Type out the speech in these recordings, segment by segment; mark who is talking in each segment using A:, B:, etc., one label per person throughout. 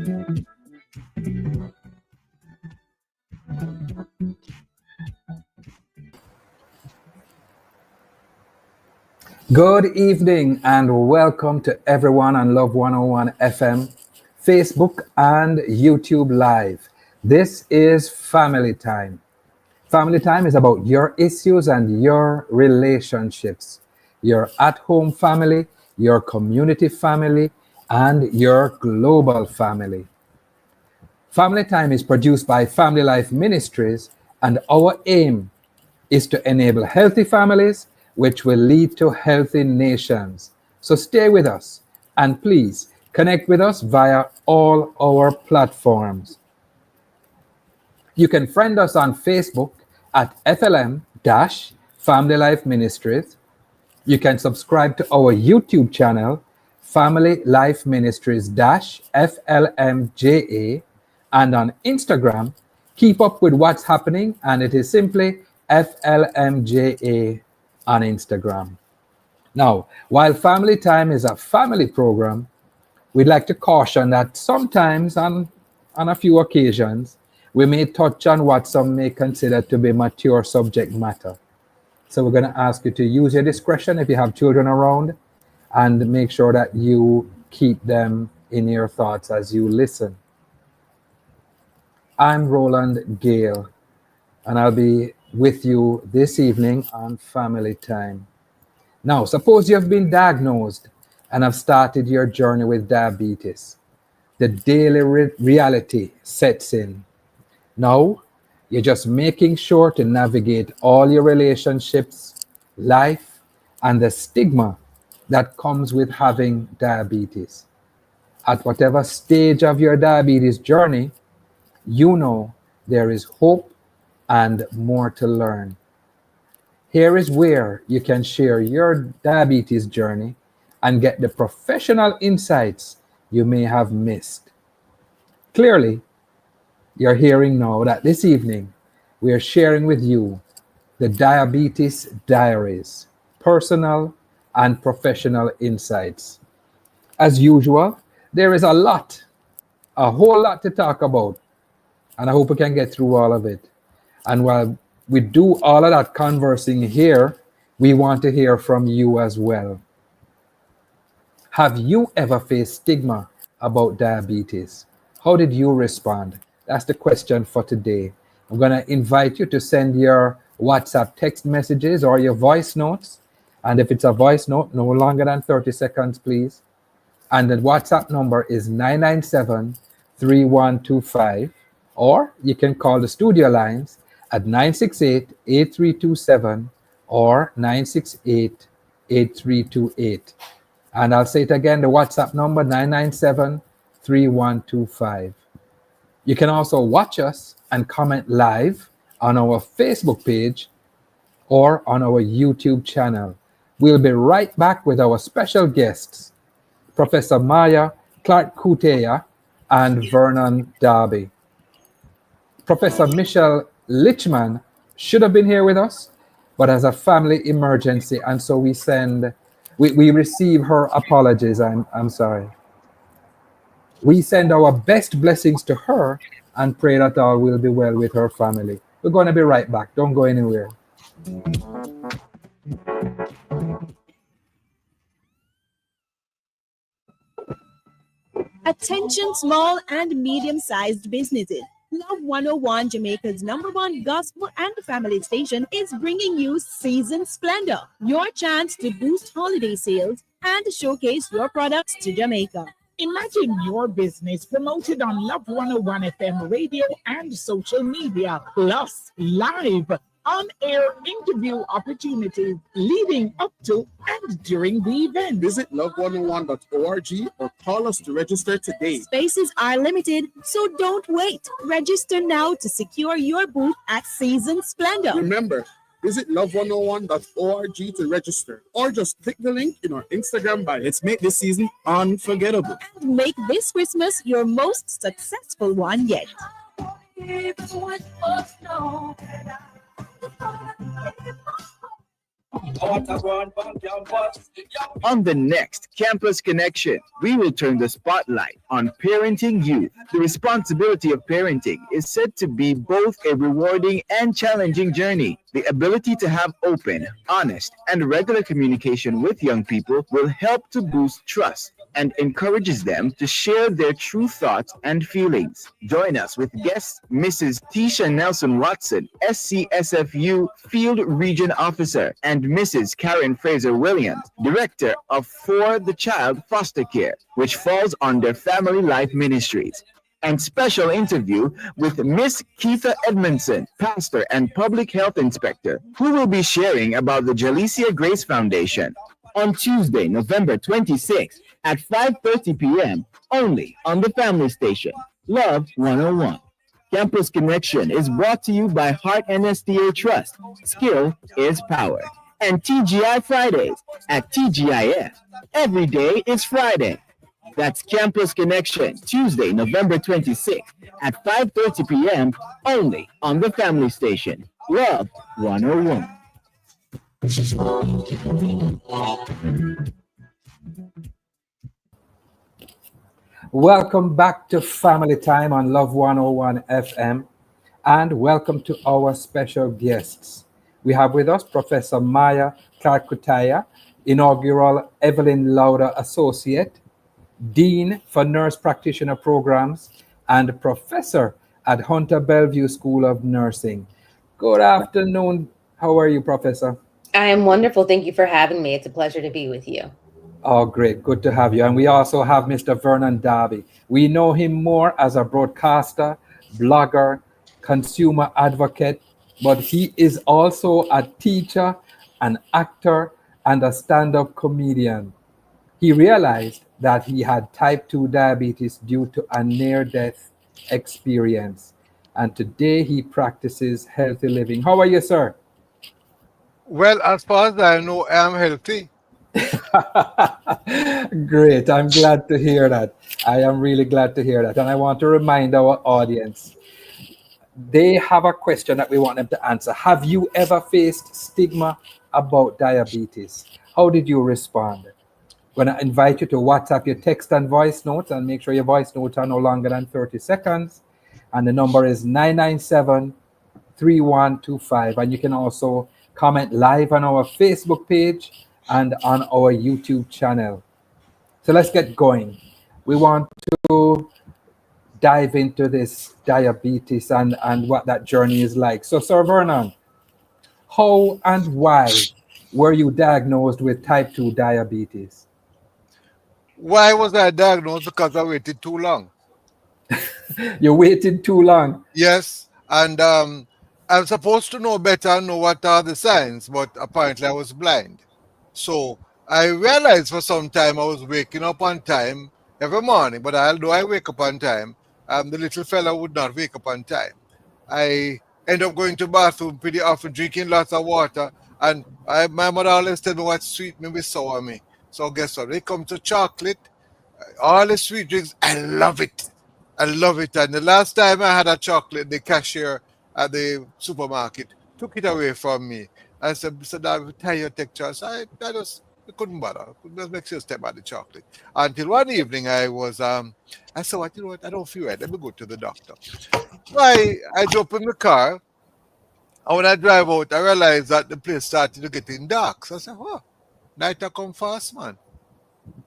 A: Good evening and welcome to everyone on Love 101 FM, Facebook and YouTube Live. This is Family Time. Family Time is about your issues and your relationships, your at-home family, your community family, and your global family. Family Time is produced by Family Life Ministries, and our aim is to enable healthy families, which will lead to healthy nations. So stay with us and please connect with us via all our platforms. You can friend us on Facebook at FLM-Family Life Ministries. You can subscribe to our YouTube channel, Family Life Ministries-FLMJA, and on Instagram, keep up with what's happening, and it is simply FLMJA on Instagram. Now, while Family Time is a family program, we'd like to caution that sometimes, on a few occasions, we may touch on what some may consider to be mature subject matter. So we're going to ask you to use your discretion if you have children around, and make sure that you keep them in your thoughts as you listen. I'm Roland Gale, and I'll be with you this evening on Family Time. Now, suppose you have been diagnosed and have started your journey with diabetes. The daily reality sets in. Now, you're just making sure to navigate all your relationships, life, and the stigma that comes with having diabetes. At whatever stage of your diabetes journey, you know there is hope and more to learn. Here is where you can share your diabetes journey and get the professional insights you may have missed. Clearly, you're hearing now that this evening we are sharing with you the Diabetes Diaries, personal and professional insights. As usual, there is a whole lot to talk about, and I hope we can get through all of it. And while we do all of that conversing here, we want to hear from you as well. Have you ever faced stigma about diabetes? How did you respond? That's the question for today. I'm going to invite you to send your WhatsApp text messages or your voice notes. And if it's a voice note, no longer than 30 seconds, please. And the WhatsApp number is 997-3125. Or you can call the studio lines at 968-8327 or 968-8328. And I'll say it again, the WhatsApp number, 997-3125. You can also watch us and comment live on our Facebook page or on our YouTube channel. We'll be right back with our special guests, Professor Maya Clark-Kuteya and Vernon Darby. Professor Michelle Lichman should have been here with us, but has a family emergency, and so we receive her apologies. I'm sorry. We send our best blessings to her and pray that all will be well with her family. We're going to be right back. Don't go anywhere.
B: Attention small and medium-sized businesses. Love 101, Jamaica's #1 gospel and family station, is bringing you Season Splendor, your chance to boost holiday sales and showcase your products to Jamaica.
C: Imagine your business promoted on Love 101 FM radio and social media, plus live on-air interview opportunities leading up to and during the event.
D: Visit love101.org or call us to register today.
B: Spaces are limited, so don't wait. Register now to secure your booth at Season Splendor.
D: Remember, visit love101.org to register, or just click the link in our Instagram bio.
E: Let's make this season unforgettable.
B: And make this Christmas your most successful one yet.
F: On the next Campus Connection, we will turn the spotlight on parenting youth. The responsibility of parenting is said to be both a rewarding and challenging journey. The ability to have open, honest, and regular communication with young people will help to boost trust and encourages them to share their true thoughts and feelings. Join us with guest Mrs. Tisha Nelson Watson, SCSFU Field Region Officer, and Mrs. Karen Fraser Williams, Director of For the Child Foster Care, which falls under Family Life Ministries, and special interview with Miss Keitha Edmondson, pastor and public health inspector, who will be sharing about the Jalicia Grace Foundation on Tuesday, November 26th at 5:30 p.m. only on the Family Station. Love 101. Campus Connection is brought to you by Heart NSTA Trust. Skill is power. And TGI Fridays at TGIF. Every day is Friday. That's Campus Connection, Tuesday, November 26th at 5:30 p.m. only on the Family Station. Love 101.
A: Welcome back to Family Time on Love 101 FM, and welcome to our special guests. We have with us Professor Maya Clark-Kutaya, inaugural Evelyn Lauder Associate, Dean for Nurse Practitioner Programs, and Professor at Hunter Bellevue School of Nursing. Good afternoon. How are you, Professor?
G: I am wonderful. Thank you for having me. It's a pleasure to be with you.
A: Oh, great. Good to have you. And we also have Mr. Vernon Darby. We know him more as a broadcaster, blogger, consumer advocate, but he is also a teacher, an actor, and a stand-up comedian. He realized that he had type 2 diabetes due to a near-death experience. And today he practices healthy living. How are you, sir?
H: Well, as far as I know, I am healthy.
A: Great. I'm glad to hear that. I am really glad to hear that. And I want to remind our audience, they have a question that we want them to answer. Have you ever faced stigma about diabetes? How did you respond? I'm going to invite you to WhatsApp your text and voice notes, and make sure your voice notes are no longer than 30 seconds. And the number is 997-3125. And you can also comment live on our Facebook page and on our YouTube channel. So let's get going. We want to dive into this diabetes and what that journey is like. So, Sir Vernon, how and why were you diagnosed with type 2 diabetes?
H: Why was I diagnosed? Because I waited too long.
A: You waited too long.
H: Yes, and I'm supposed to know better and know what are the signs, but apparently I was blind. So I realized for some time I was waking up on time every morning, but although I wake up on time, the little fella would not wake up on time. I end up going to bathroom pretty often, drinking lots of water, and my mother always tell me what sweet me with sour me. So guess what? When it comes to chocolate, all the sweet drinks, I love it. I love it. And the last time I had a chocolate, the cashier at the supermarket took it away from me. I said, Mr. David, tell your take charge. I couldn't bother. I couldn't just make sure step out the chocolate. Until one evening I was I said, what, you know what, I don't feel right. Let me go to the doctor. So I drove in the car, and when I drive out, I realized that the place started to get dark. So I said, oh, night I come fast, man.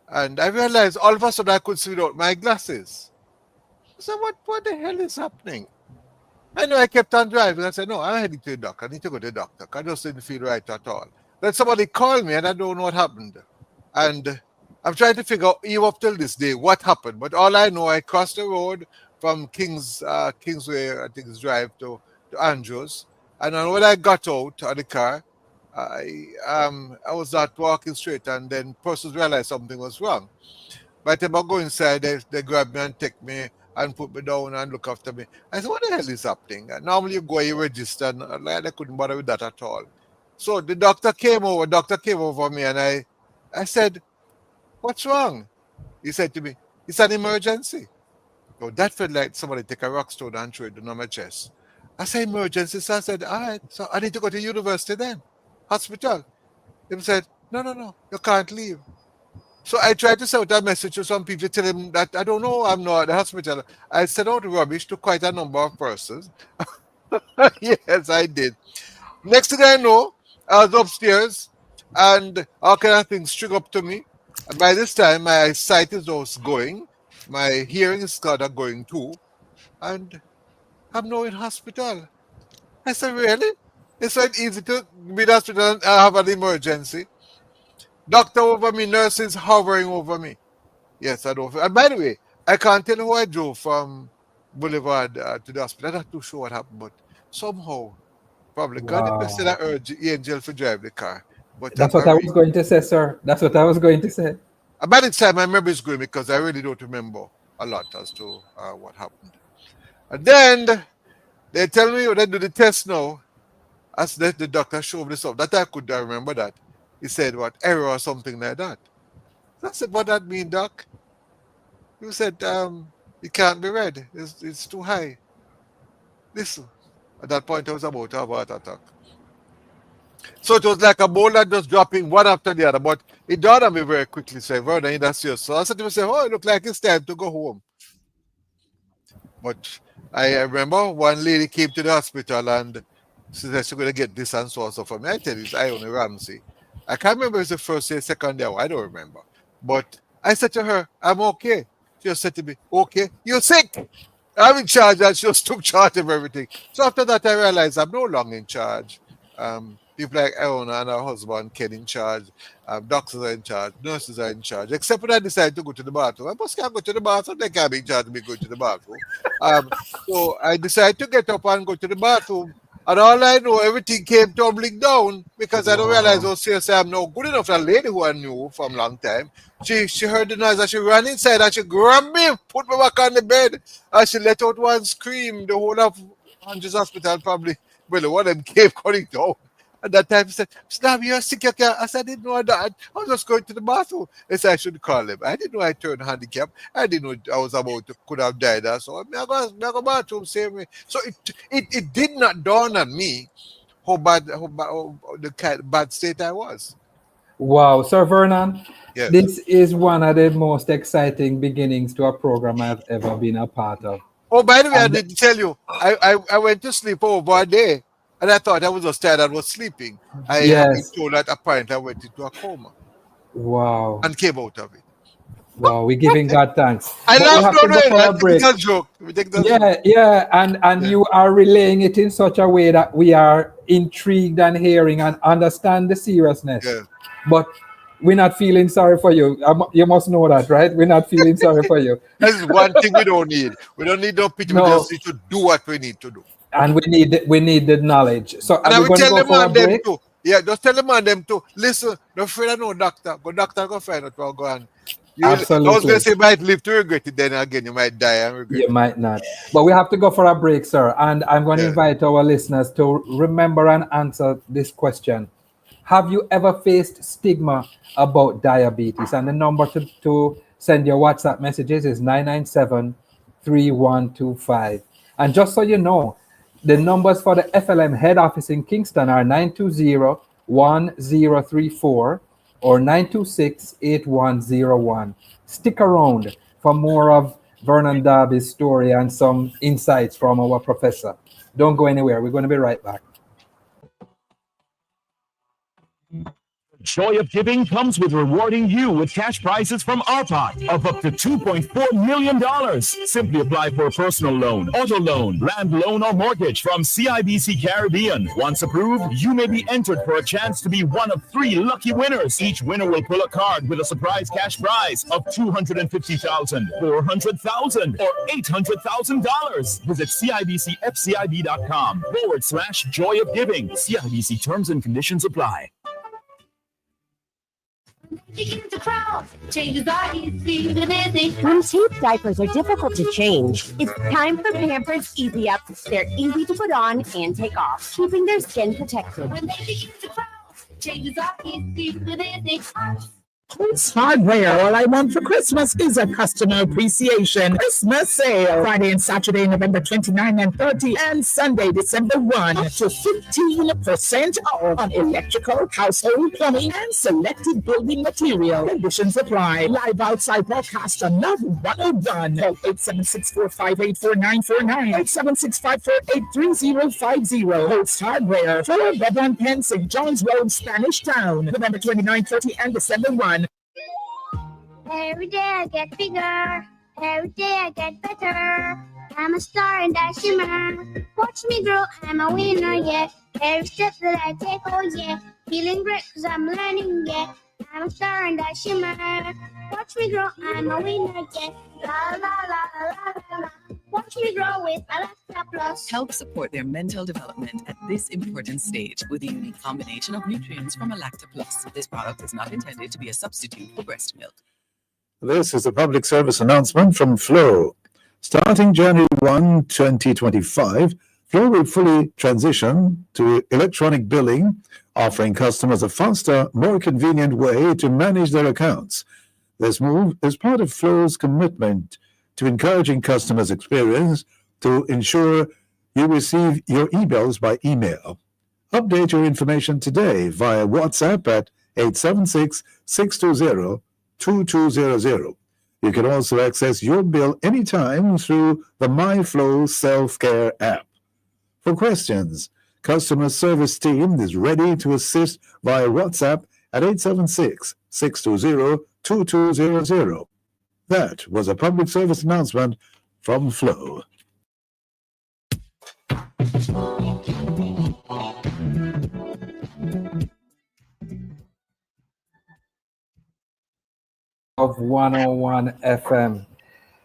H: And I realized all of a sudden I could see without my glasses. I said, what the hell is happening? I know I kept on driving. I said, no, I'm heading to the doctor. I need to go to the doctor. I just didn't feel right at all. Then somebody called me and I don't know what happened. And I'm trying to figure out, even up till this day, what happened. But all I know, I crossed the road from Kingsway, I think it's drive to Andrews. And then when I got out of the car, I was not walking straight, and then persons realized something was wrong. By the time I go inside, they grab me and take me and put me down and look after me. I said, what the hell is happening? And normally you go, you register, and I couldn't bother with that at all. So the doctor came over me, and I said, what's wrong? He said to me, it's an emergency. So that felt like somebody take a rock stone and throw it on my chest. I said, emergency? So I said, all right, so I need to go to university then, hospital. He said, no, you can't leave. So I tried to send out a message to some people, tell them that I don't know, I'm not at the hospital. I sent out rubbish to quite a number of persons. Yes, I did. Next thing I know, I was upstairs and all kind of things triggered up to me. And by this time, my sight is also going, my hearing is kind of going too, and I'm now in hospital. I said, really? It's so easy to be in the hospital and have an emergency. Doctor over me, nurses hovering over me. Yes, I don't. And by the way, I can't tell who I drove from Boulevard to the hospital. I'm not too sure what happened, but somehow, probably God, if I said I
A: Wow.
H: urge Angel to drive the car. But
A: That's what I was going to say, sir. That's what I was going to say.
H: by the time my memory is going because I really don't remember a lot as to what happened. And then they tell me when they do the test now, as the doctor showed me this up, that I could remember that. He said, what, error or something like that. I said, what that mean, doc? He said, it can't be read. It's too high. Listen, at that point, I was about to have a heart attack. So it was like a boulder just dropping one after the other, but it dawned on me very quickly, say, Vernon, that's serious. So I said to myself, oh, it looked like it's time to go home. But I remember one lady came to the hospital and she said she's going to get this and so on. So for me, I tell you, it's Ione Ramsey. I can't remember if it's the first day, second day, I don't remember. But I said to her, I'm okay. She just said to me, okay, you're sick. I'm in charge, and she just took charge of everything. So after that, I realized I'm no longer in charge. People like Iona and her husband, Ken, in charge. Doctors are in charge. Nurses are in charge. Except when I decide to go to the bathroom. I must can't go to the bathroom. They can't be in charge of me going to the bathroom. So I decided to get up and go to the bathroom. And all I know, everything came tumbling down because I don't realize how seriously I'm not good enough. That lady who I knew from a long time, she heard the noise and she ran inside and she grabbed me, put me back on the bed, and she let out one scream. The whole of Andrew's hospital probably, well, the one of them came coming down. At that time, he said, Snap, you're sick, you can't. I said, I didn't know that. I was just going to the bathroom. They said I should call him. I didn't know I turned handicapped. I didn't know I was about to could have died. So I go bathroom, same way. So it did not dawn on me how the bad state I was.
A: Wow, Sir Vernon,
H: Yes.
A: this is one of the most exciting beginnings to a program I've ever been a part of.
H: Oh, by the way, I
A: And
H: didn't tell you. I went to sleep over a day. And I thought I was just tired and was sleeping. I have been
A: yes,
H: told that apparently I went into a coma
A: wow,
H: and came out of it.
A: wow, we're giving God thanks.
H: I
A: But we
H: laughed
A: have to
H: on
A: go
H: it.
A: for
H: I
A: a
H: think it's
A: break.
H: a joke. We think that's a joke.
A: Yeah, and
H: Yeah.
A: you are relaying it in such a way that we are intrigued and hearing and understand the seriousness.
H: Yeah.
A: But we're not feeling sorry for you. You must know that, right? We're not feeling sorry for you.
H: That is one thing we don't need. We don't need no pity. We
A: No,
H: just need to do what we need to do.
A: and we need the knowledge. So
H: And I
A: we're
H: will
A: going to
H: tell
A: go
H: them
A: for a
H: on them
A: break.
H: too. Yeah, just tell them on them too. Listen, no afraid of no doctor. Go find out what go on. I was going
A: Absolutely.
H: to say you might live to regret it. Then again, you might die and regret
A: You
H: it.
A: might not. But we have to go for a break, sir. And I'm going to
H: Yeah.
A: invite our listeners to remember and answer this question. Have you ever faced stigma about diabetes? And the number to send your WhatsApp messages is 997-3125. And just so you know, the numbers for the FLM head office in Kingston are 920-1034 or 926-8101. Stick around for more of Vernon Darby's story and some insights from our professor. Don't go anywhere. We're going to be right back.
I: Joy of giving comes with rewarding you with cash prizes from RPOT of up to $2.4 million. Simply apply for a personal loan, auto loan, land loan, or mortgage from CIBC Caribbean. Once approved, you may be entered for a chance to be one of 3 lucky winners. Each winner will pull a card with a surprise cash prize of $250,000, $400,000, or $800,000. Visit CIBCFCIB.com/joy of giving. CIBC terms and conditions apply.
J: When tape diapers are difficult to change, it's time for Pampers Easy Ups. They're easy to put on and take off, keeping their skin protected. When they begin to crawl, changes are easy with Easy Ups.
C: Holtz Hardware. All I want for Christmas is a customer appreciation Christmas sale. Friday and Saturday, November 29 and 30, and Sunday, December 1, up to 15% off on electrical, household, plumbing, and selected building material. Conditions apply. Live outside broadcast on Love 101. Call 876-458-4949. 876-548-3050. Holtz Hardware. 4 Bevan Penn, St. John's Road, Spanish Town. November 29, 30, and December 1.
K: Every day I get bigger, every day I get better. I'm a star in that shimmer. Watch me grow, I'm a winner, yeah. Every step that I take, oh yeah. Feeling great cause I'm learning, yeah. I'm a star in that shimmer. Watch me grow, I'm a winner, yeah. La la la la la la. Watch me grow with Alexa Plus.
L: Help support their mental development at this important stage with a unique combination of nutrients from Lacta Plus. This product is not intended to be a substitute for breast milk.
M: This is a public service announcement from Flow. Starting January 1, 2025, Flow will fully transition to electronic billing, offering customers a faster, more convenient way to manage their accounts. This move is part of Flow's commitment to encouraging customers' experience to ensure you receive your e-bills by email. Update your information today via WhatsApp at 876-620-2200. You can also access your bill anytime through the MyFlow Self-Care app. For questions, customer service team is ready to assist via WhatsApp at 876-620-2200. That was a public service announcement from Flow.
A: Of 101 FM,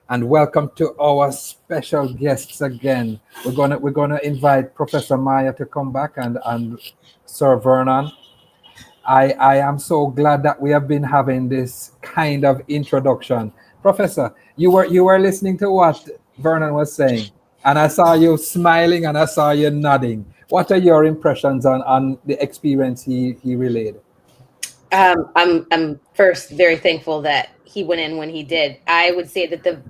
A: and welcome to our special guests again. We're gonna invite Professor Maya to come back and Sir Vernon. I am so glad that we have been having this kind of introduction. Professor, you were listening to what Vernon was saying, and I saw you smiling and I saw you nodding. What are your impressions on the experience he relayed?
G: I'm first very thankful that he went in when he did. I would say that the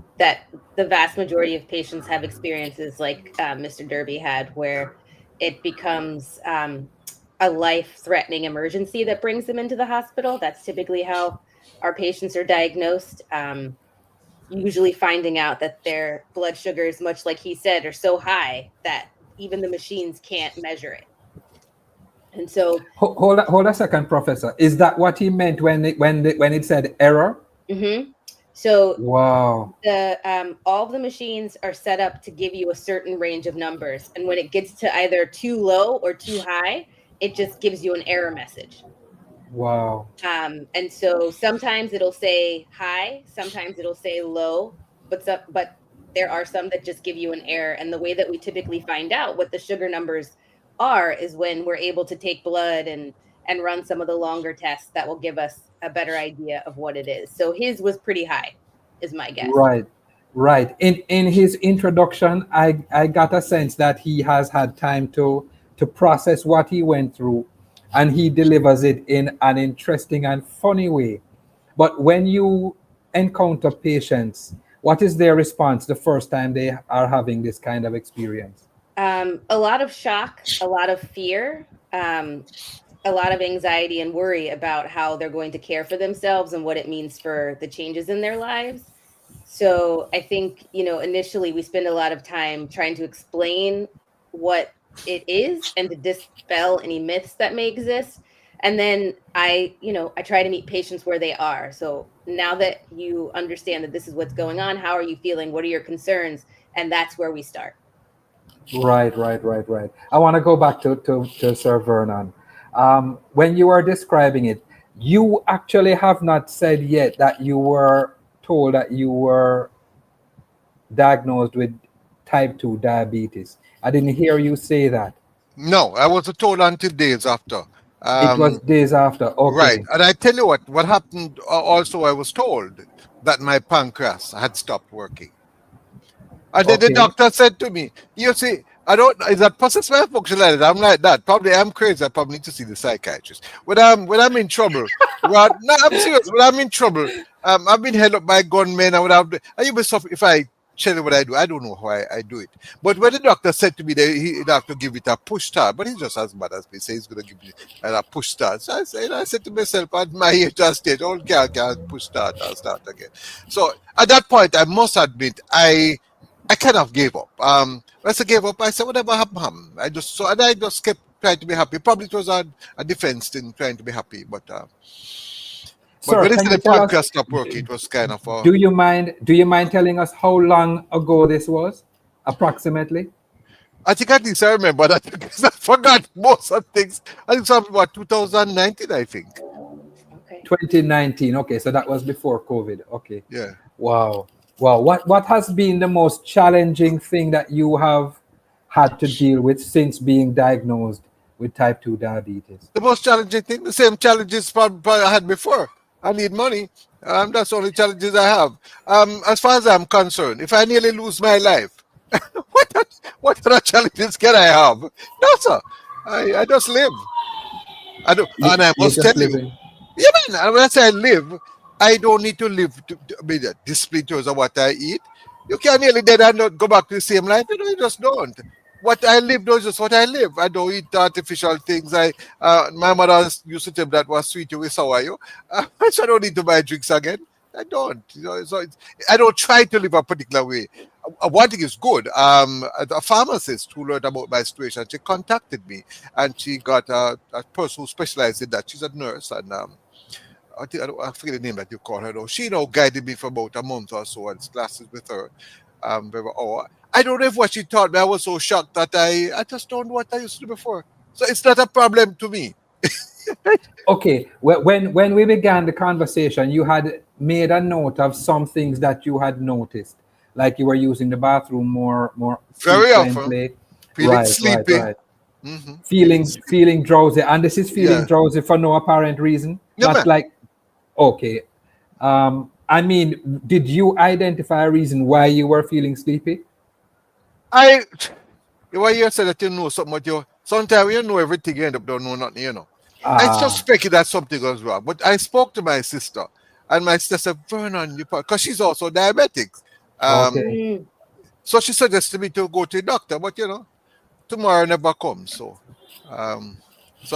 G: vast majority of patients have experiences like Mr. Derby had, where it becomes a life-threatening emergency that brings them into the hospital. That's typically how our patients are diagnosed. Usually finding out that their blood sugars, much like he said, are so high that even the machines can't measure it. And so,
A: hold a second, Professor. Is that what he meant when it said error?
G: Mm-hmm. So,
A: wow.
G: All of the machines are set up to give you a certain range of numbers, and when it gets to either too low or too high, it just gives you an error message.
A: Wow.
G: And so sometimes it'll say high, sometimes it'll say low, but there are some that just give you an error. And the way that we typically find out what the sugar numbers are is when we're able to take blood and run some of the longer tests that will give us a better idea of what it is. So his was pretty high, is my guess.
A: Right. In his introduction, I got a sense that he has had time to process what he went through, and he delivers it in an interesting and funny way. But when you encounter patients, what is their response the first time they are having this kind of experience?
G: A lot of shock, a lot of fear, a lot of anxiety and worry about how they're going to care for themselves and what it means for the changes in their lives. So I think, initially we spend a lot of time trying to explain what it is and to dispel any myths that may exist. And then I try to meet patients where they are. So now that you understand that this is what's going on, how are you feeling? What are your concerns? And that's where we start.
A: Right. I want to go back to Sir Vernon. When you were describing it, you actually have not said yet that you were told that you were diagnosed with type 2 diabetes. I didn't hear you say that.
H: No, I wasn't told until days after.
A: It was days after. Okay.
H: Right. And I tell you what happened also, I was told that my pancreas had stopped working. And then the doctor said to me, you see, I don't. Is that process my functionality? I'm like that. Probably I'm crazy. I probably need to see the psychiatrist. When I'm in trouble, well, no, I'm serious. When I'm in trouble, I've been held up by gunmen. I would be suffer if I tell you what I do. I don't know how I do it. But when the doctor said to me that he'd have to give it a push start, but he's just as bad as me. Say he's going to give me a push start. So I said to myself, at my age and stage, all can push start and start again. So at that point, I must admit, I kind of gave up. Once I gave up, I said, whatever happened. I just kept trying to be happy. Probably it was a defense thing, trying to be happy. But
A: Sir,
H: when they
A: can
H: said
A: you
H: the
A: tell us?
H: pancreas stopped working, it was kind of
A: Do you mind? Do you mind telling us how long ago this was, approximately?
H: I think at least I remember that because I forgot most of things. I think something about 2019, I think.
G: Okay.
A: 2019. Okay, so that was before COVID. Okay.
H: Yeah.
A: Wow. Wow. What has been the most challenging thing that you have had to deal with since being diagnosed with type 2 diabetes?
H: The most challenging thing, the same challenges probably I had before. I need money. That's the only challenges I have. As far as I'm concerned, if I nearly lose my life, what other challenges can I have? No, sir. I just live. I do, and I
A: You're
H: must tell
A: just
H: you,
A: living.
H: yeah, man. When I say I live, I don't need to live to be disciplined towards what I eat. You can nearly dead and not go back to the same life. You just don't. What I live is just what I live. I don't eat artificial things. My mother used to tell me that was sweet you with sour you. So I don't need to buy drinks again. I don't. I don't try to live a particular way. One thing is good. A pharmacist who learned about my situation, she contacted me, and she got a person who specializes in that. She's a nurse, and I forget the name that you call her though. She now guided me for about a month or so, and classes with her. I don't know if what she taught me. I was so shocked that I just don't know what I used to do before. So it's not a problem to me.
A: Okay. When we began the conversation, you had made a note of some things that you had noticed, like you were using the bathroom more
H: Very often
A: frequently.
H: feeling
A: Right. Right.
H: sleepy.
A: Right.
H: Feeling sleepy.
A: Feeling drowsy, and this is feeling
H: Yeah.
A: drowsy for no apparent reason.
H: Yeah,
A: Not
H: man.
A: like okay. I mean, did you identify a reason why you were feeling sleepy?
H: Why you said that you know something, but you sometimes you know everything, you end up don't know nothing. I
A: Ah,
H: suspected that something was wrong, but I spoke to my sister, and my sister said, Vernon, because she's also diabetic.
A: okay.
H: So she suggested me to go to the doctor, but tomorrow never comes. So I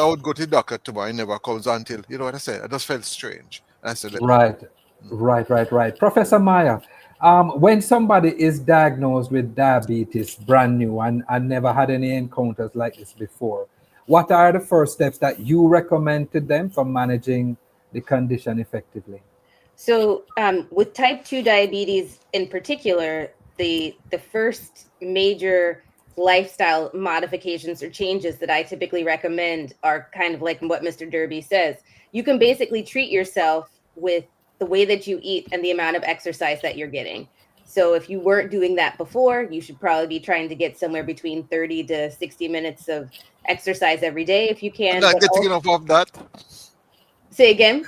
H: would go to the doctor tomorrow, it never comes until, you know what I said? I just felt strange. And I said, let me go.
A: Right, right. Professor Maya, when somebody is diagnosed with diabetes, brand new, and never had any encounters like this before, what are the first steps that you recommend to them for managing the condition effectively?
G: So, with type 2 diabetes in particular, the first major lifestyle modifications or changes that I typically recommend are kind of like what Mr. Derby says. You can basically treat yourself with the way that you eat and the amount of exercise that you're getting. So, if you weren't doing that before, you should probably be trying to get somewhere between 30 to 60 minutes of exercise every day if you
H: I'm
G: can.
H: not
G: But
H: getting
G: also,
H: enough of that.
G: say again.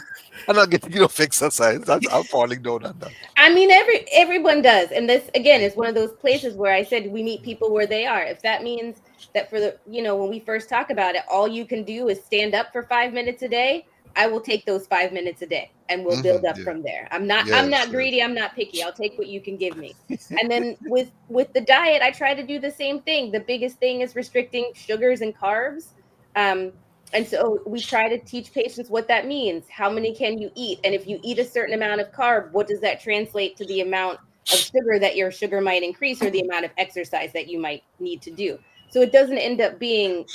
H: I'm not getting enough exercise. I'm falling down on that.
G: I mean, everyone does, and this again is one of those places where I said we meet people where they are. If that means that for the when we first talk about it, all you can do is stand up for 5 minutes a day, I will take those 5 minutes a day, and we'll build up
H: Yeah.
G: from there. I'm
H: Yes.
G: not greedy. I'm not picky. I'll take what you can give me. And then with the diet, I try to do the same thing. The biggest thing is restricting sugars and carbs. And so we try to teach patients what that means. How many can you eat? And if you eat a certain amount of carb, what does that translate to the amount of sugar that your sugar might increase or the amount of exercise that you might need to do? So it doesn't end up being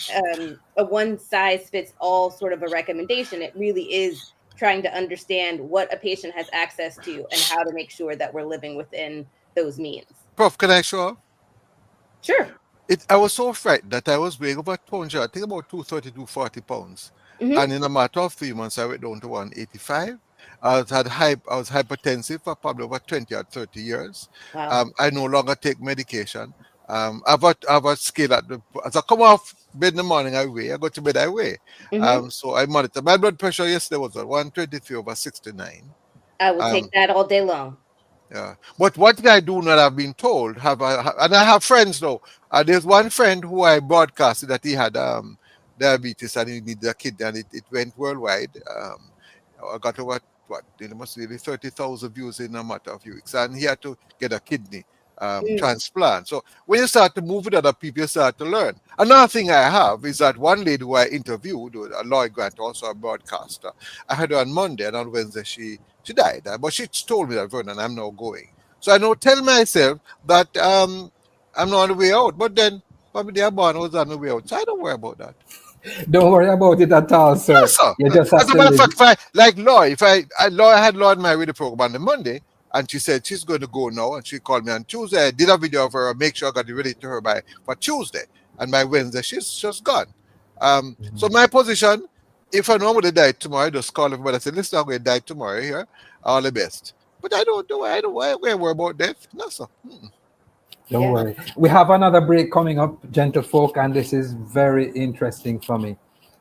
G: a one size fits all sort of a recommendation. It really is trying to understand what a patient has access to and how to make sure that we're living within those means.
H: Prof, can I show up?
G: Sure.
H: I was so frightened that I was weighing over 200, I think about 230, 240 pounds.
G: Mhm.
H: And in a matter of 3 months, I went down to 185. I was hypertensive for probably over 20 or 30 years.
G: Wow.
H: I no longer take medication. I've a scale as I come off bed in the morning, I weigh. I go to bed, I weigh.
G: Mhm.
H: So I monitor. My blood pressure yesterday was at 123/69.
G: I will
H: Um,
G: take that all day long.
H: Yeah. But what did I do not have been told? And I have friends though. There's one friend who I broadcasted that he had diabetes and he needed a kidney, and it went worldwide. I got over what it must be 30,000 views in a matter of weeks, and he had to get a kidney transplant. So when you start to move with other people, you start to learn. Another thing I have is that one lady who I interviewed, Lloyd Grant, also a broadcaster, I had her on Monday, and on Wednesday she died. But she told me that, Vernon, I'm now going. So I now tell myself that I'm not on the way out. But then probably the born was on the way out. So I don't worry about that.
A: Don't worry about it at all, sir.
H: Yes, sir.
A: You just have
H: As a
A: to
H: matter of
A: live.
H: fact, like Lloyd, I had Lloyd my radio program on the Monday, and she said she's going to go now, and she called me on Tuesday. I did a video of her, make sure I got it ready to her for Tuesday, and by Wednesday she's just gone. So my position, if I know I'm going to die tomorrow, I just call everybody and say, listen, I'm going to die tomorrow here. All the best. But I don't worry about death. No, sir.
A: Don't worry. We have another break coming up, gentlefolk, and this is very interesting for me.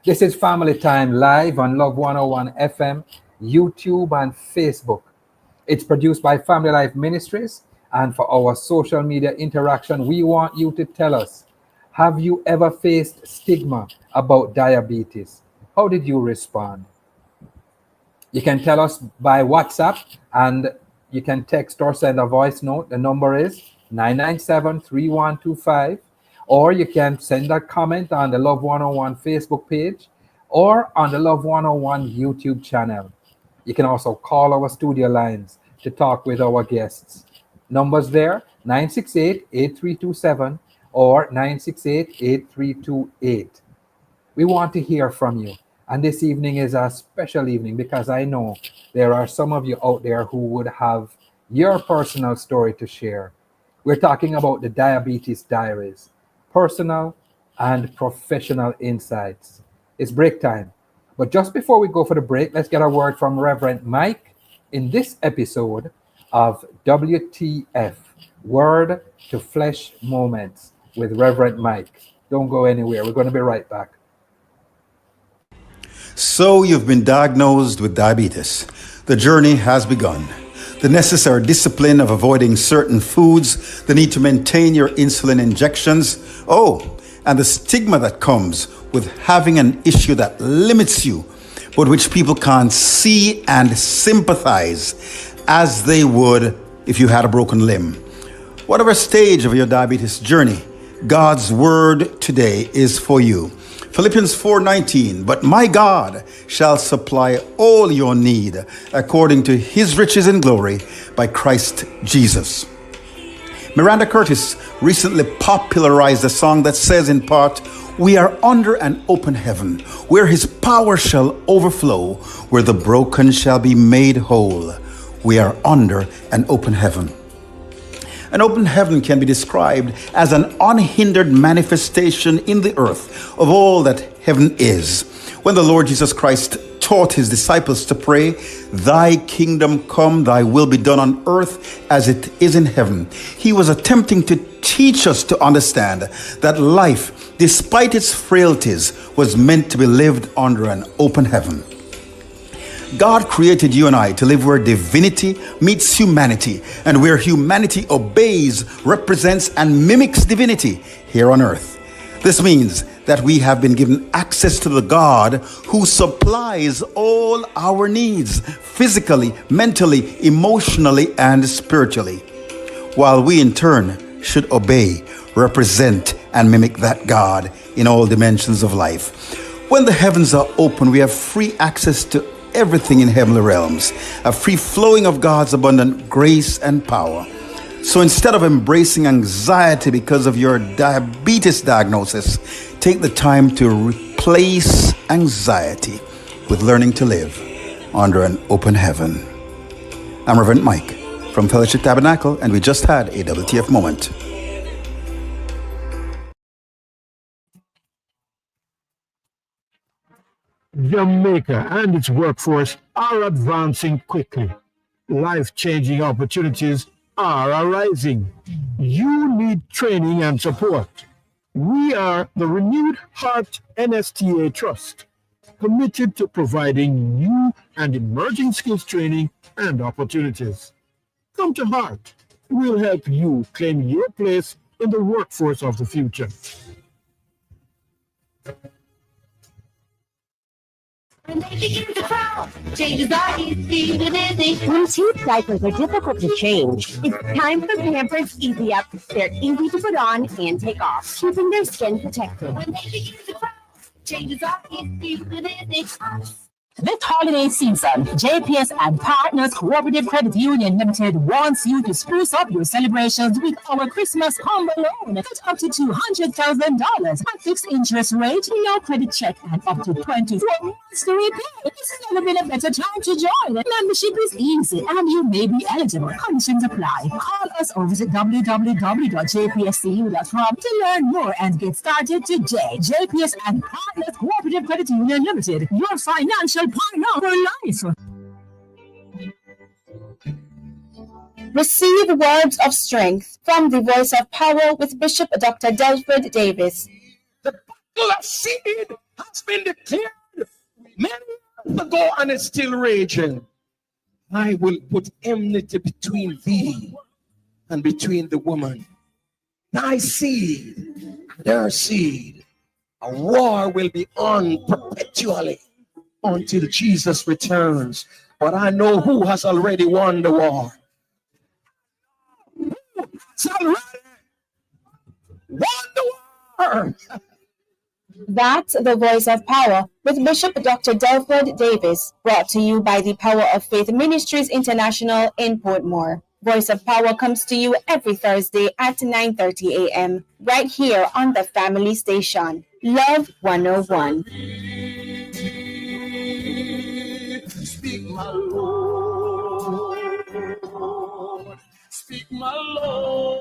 A: This is Family Time live on Love 101 FM, YouTube, and Facebook. It's produced by Family Life Ministries, and for our social media interaction, we want you to tell us, have you ever faced stigma about diabetes? How did you respond? You can tell us by WhatsApp, and you can text or send a voice note. The number is 997-3125, or you can send a comment on the Love 101 Facebook page or on the Love 101 YouTube channel. You can also call our studio lines to talk with our guests. Numbers there, 968-8327 or 968-8328. We want to hear from you. And this evening is a special evening because I know there are some of you out there who would have your personal story to share. We're talking about the Diabetes Diaries, personal and professional insights. It's break time. But just before we go for the break, let's get a word from Reverend Mike in this episode of WTF, Word to Flesh Moments with Reverend Mike. Don't go anywhere. We're going to be right back.
N: So you've been diagnosed with diabetes. The journey has begun. The necessary discipline of avoiding certain foods, the need to maintain your insulin injections, and the stigma that comes with having an issue that limits you, but which people can't see and sympathize as they would if you had a broken limb. Whatever stage of your diabetes journey, God's word today is for you. Philippians 4:19, but my God shall supply all your need according to his riches in glory by Christ Jesus. Miranda Curtis recently popularized a song that says in part, we are under an open heaven, where his power shall overflow, where the broken shall be made whole. We are under an open heaven. An open heaven can be described as an unhindered manifestation in the earth of all that heaven is. When the Lord Jesus Christ taught his disciples to pray, thy kingdom come, thy will be done on earth as it is in heaven, he was attempting to teach us to understand that life, despite its frailties, was meant to be lived under an open heaven. God created you and I to live where divinity meets humanity, and where humanity obeys, represents, and mimics divinity here on earth. This means that we have been given access to the God who supplies all our needs, physically, mentally, emotionally, and spiritually, while we in turn should obey, represent, and mimic that God in all dimensions of life. When the heavens are open, we have free access to everything in heavenly realms, a free flowing of God's abundant grace and power. So instead of embracing anxiety because of your diabetes diagnosis, take the time to replace anxiety with learning to live under an open heaven. I'm Reverend Mike from Fellowship Tabernacle, and we just had a WTF moment.
O: Jamaica and its workforce are advancing quickly. Life-changing opportunities are arising. You need training and support. We are the Renewed Heart NSTA Trust, committed to providing new and emerging skills training and opportunities. come to Heart. We'll help you claim your place in the workforce of the future.
J: When they begin to crawl, changes are easy to visit. When teeth diapers are difficult to change, it's time for Pampers Easy Up. They're easy to put on and take off, keeping their skin protected. When they begin to crawl, changes are easy to visit.
P: This holiday season, JPS and Partners Cooperative Credit Union Limited wants you to spruce up your celebrations with our Christmas combo loan at up to $200,000 at fixed interest rate, no credit check, and up to 24 months to repay. It's never been a better time to join. Membership is easy and you may be eligible. Conditions apply. Call us or visit www.jpscu.com to learn more and get started today. JPS and Partners Cooperative Credit Union Limited, your financial partner for life.
Q: Receive words of strength from the Voice of Power with Bishop Dr. Delford Davis.
O: The battle of seed has been declared many years ago and is still raging. I will put enmity between thee and between the woman, thy seed and her seed. A war will be on perpetually until Jesus returns. But I know who has already won the war. Who has already won the war?
Q: That's the Voice of Power with Bishop Dr. Delford Davis, brought to you by the Power of Faith Ministries International in Portmore. Voice of Power comes to you every Thursday at 9:30 a.m. right here on the family station, Love 101.
O: Speak, my Lord. Speak, my Lord.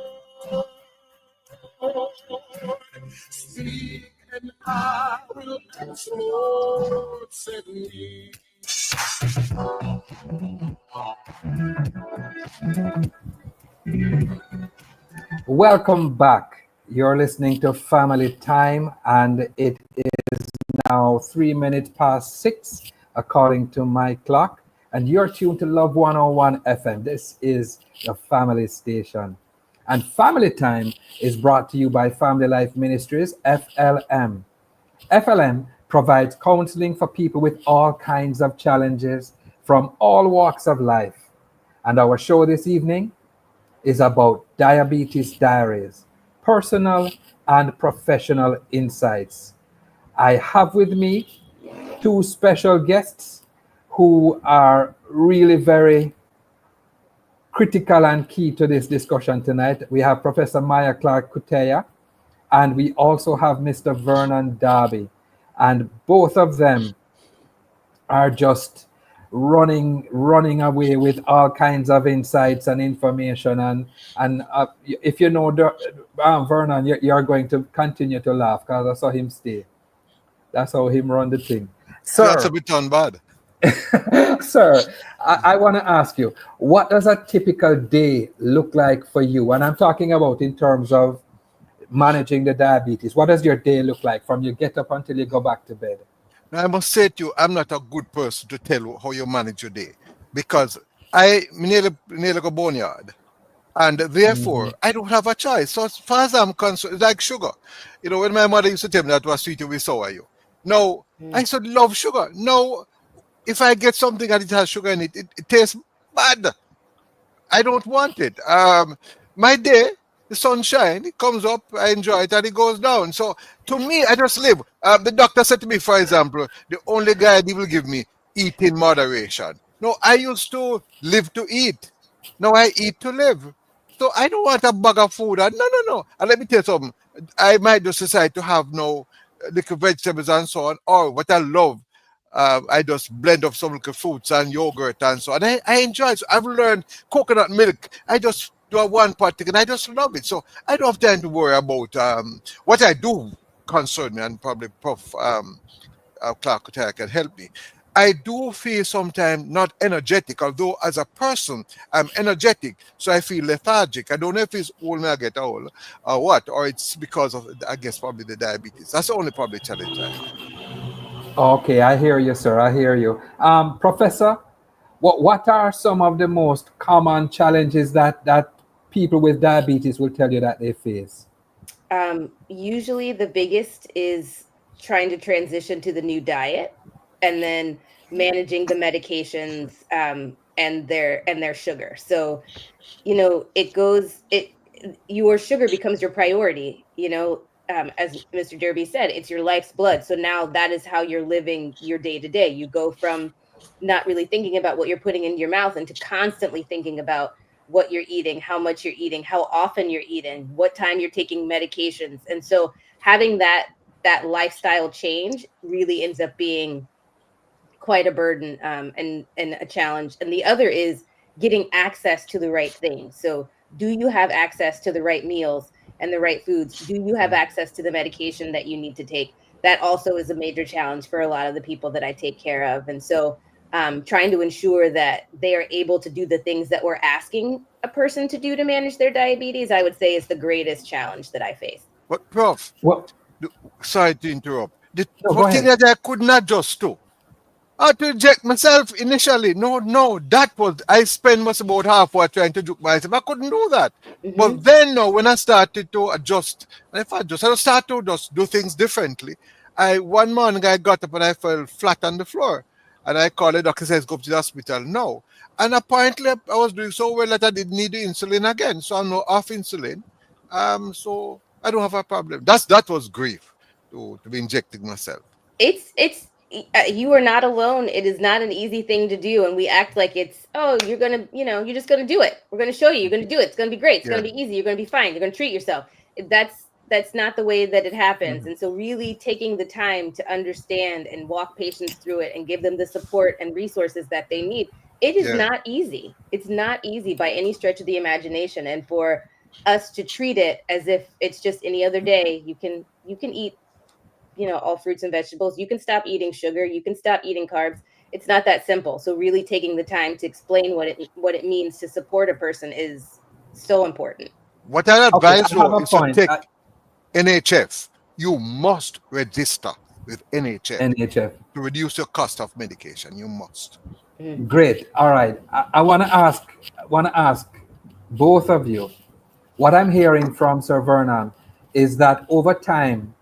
O: Speak, and I will answer. Lord, send me.
A: Welcome back. You're listening to Family Time, and it is now 3 minutes past 6, according to my clock. And you're tuned to Love 101 FM. This is the family station. And Family Time is brought to you by Family Life Ministries, FLM. FLM provides counseling for people with all kinds of challenges from all walks of life. And our show this evening is about Diabetes Diaries, personal and professional insights. I have with me two special guests who are really very critical and key to this discussion tonight. We have Professor Maya Clark Kuteya, and we also have Mr. Vernon Darby. And both of them are just running away with all kinds of insights and information. And if you know Vernon, you're going to continue to laugh because I saw him stay. That's how him run the thing. Sir,
H: that's a bit done bad.
A: Sir, I want to ask you, what does a typical day look like for you? And I'm talking about in terms of managing the diabetes. What does your day look like from you get up until you go back to bed?
H: Now, I must say to you, I'm not a good person to tell you how you manage your day because I nearly go boneyard. And therefore, I don't have a choice. So as far as I'm concerned, it's like sugar. You know, when my mother used to tell me that was sweet, we sour you. No, I used to love sugar. No, if I get something and it has sugar in it, it tastes bad. I don't want it. My day, the sunshine, it comes up, I enjoy it, and it goes down. So to me, I just live. The doctor said to me, for example, the only guide he will give me, eat in moderation. No, I used to live to eat. Now I eat to live. So I don't want a bag of food. No. And let me tell you something. I might just decide to have no little vegetables and so on. Or what I love, I just blend up some little fruits and yogurt and so on. I enjoy it. So I've learned coconut milk. I just do a one pot thing and I just love it. So I don't have time to worry about what I do concern me, and probably Prof. Clark Kuteya can help me. I do feel sometimes not energetic, although as a person, I'm energetic, so I feel lethargic. I don't know if it's only I get old or what, or it's because of, I guess, probably the diabetes. That's the only probably challenge I have.
A: Okay, I hear you, sir. I hear you. Professor, What are some of the most common challenges that people with diabetes will tell you that they face?
G: Usually the biggest is trying to transition to the new diet and then managing the medications and their sugar. So, it goes it your sugar becomes your priority, as Mr. Derby said, it's your life's blood. So now that is how you're living your day to day. You go from not really thinking about what you're putting in your mouth into constantly thinking about what you're eating, how much you're eating, how often you're eating, what time you're taking medications. And so having that lifestyle change really ends up being quite a burden, and a challenge. And the other is getting access to the right things. So do you have access to the right meals and the right foods? Do you have access to the medication that you need to take? That also is a major challenge for a lot of the people that I take care of. And so trying to ensure that they are able to do the things that we're asking a person to do to manage their diabetes, I would say, is the greatest challenge that I face.
H: But Prof,
A: What?
H: Sorry to interrupt. The
A: No, go
H: thing
A: ahead.
H: that I could not just do. I had to inject myself initially. No, that was, I spent most about half hour trying to juke myself. I couldn't do that. But then now, when I started to adjust, and if I just start to just do things differently, one morning I got up and I fell flat on the floor. And I called the doctor, says, go to the hospital now. And apparently I was doing so well that I didn't need the insulin again. So I'm now off insulin. So I don't have a problem. That was grief to be injecting myself.
G: It's You are not alone. It is not an easy thing to do, and we act like it's, oh, you're gonna, you're just gonna do it. We're gonna show you. You're gonna do it. It's gonna be great. It's gonna be easy. You're gonna be fine. You're gonna treat yourself. That's not the way that it happens. And so really taking the time to understand and walk patients through it and give them the support and resources that they need. It is not easy. It's not easy by any stretch of the imagination. And for us to treat it as if it's just any other day, you can eat all fruits and vegetables. You can stop eating sugar. You can stop eating carbs. It's not that simple. So really taking the time to explain what it means to support a person is so important.
H: What I advise
A: I have
H: you
A: a
H: is to
A: point.
H: take NHF. You must register with NHF
A: NHF.
H: to reduce your cost of medication. You must.
A: Great. All right. I want to ask both of you. What I'm hearing from Sir Vernon is that over time,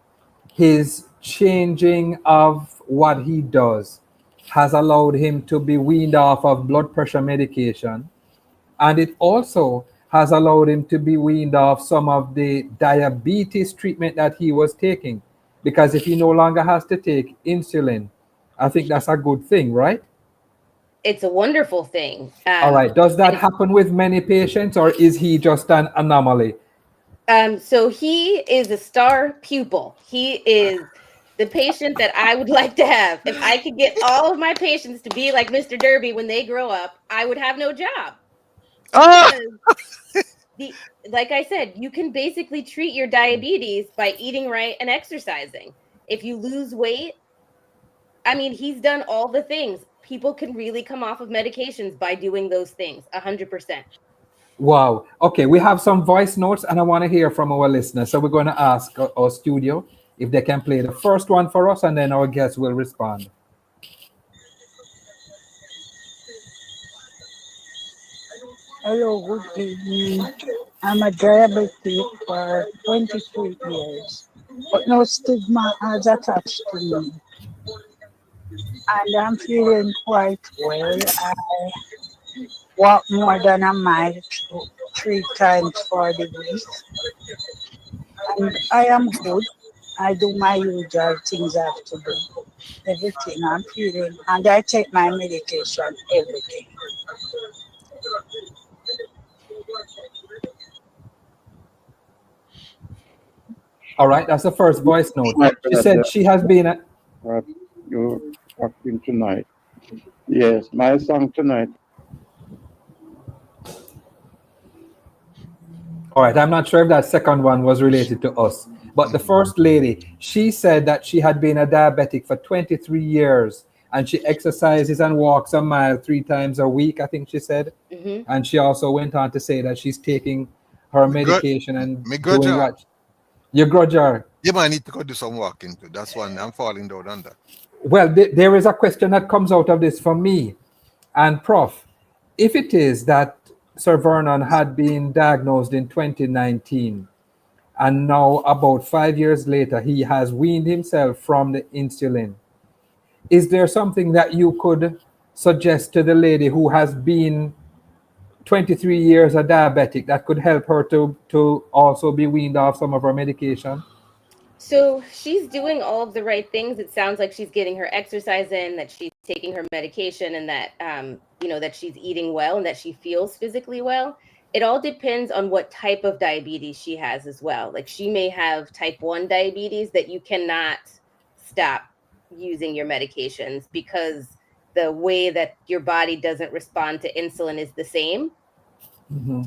A: his changing of what he does has allowed him to be weaned off of blood pressure medication, and it also has allowed him to be weaned off some of the diabetes treatment that he was taking. Because if he no longer has to take insulin, I think that's a good thing, right?
G: It's a wonderful thing.
A: All right. Does that happen with many patients, or is he just an anomaly?
G: So he is a star pupil. He is the patient that I would like to have. If I could get all of my patients to be like Mr. Derby when they grow up, I would have no job. Like I said, you can basically treat your diabetes by eating right and exercising. If you lose weight, I mean, he's done all the things. People can really come off of medications by doing those things, 100%.
A: Wow. Okay, we have some voice notes and I want to hear from our listeners. So we're going to ask our studio if they can play the first one for us, and then our guests will respond.
R: Hello, good evening. I'm a diabetic for 23 years, but no stigma has attached to me. And I'm feeling quite well. I walk more than a mile 3 times for the week. And I am good. I do my usual things I have to do. Everything I'm feeling. And I take my medication every day.
A: All right, that's the first voice note. She said she has been a...
S: You're talking tonight. Yes, my song tonight.
A: All right, I'm not sure if that second one was related to us, but the first lady, she said that she had been a diabetic for 23 years and she exercises and walks a mile 3 times a week, I think she said. And she also went on to say that she's taking her medication and doing what? You grudge her?
H: Yeah, man, I need to go do some walking too. That's one I'm falling down under.
A: Well, there is a question that comes out of this for me. And Prof, if it is that Sir Vernon had been diagnosed in 2019, and now about 5 years later, he has weaned himself from the insulin, is there something that you could suggest to the lady who has been 23 years a diabetic that could help her to also be weaned off some of her medication?
G: So she's doing all of the right things. It sounds like she's getting her exercise in, that she's taking her medication, and that that she's eating well and that she feels physically well. It all depends on what type of diabetes she has as well. Like she may have type 1 diabetes that you cannot stop using your medications because the way that your body doesn't respond to insulin is the same.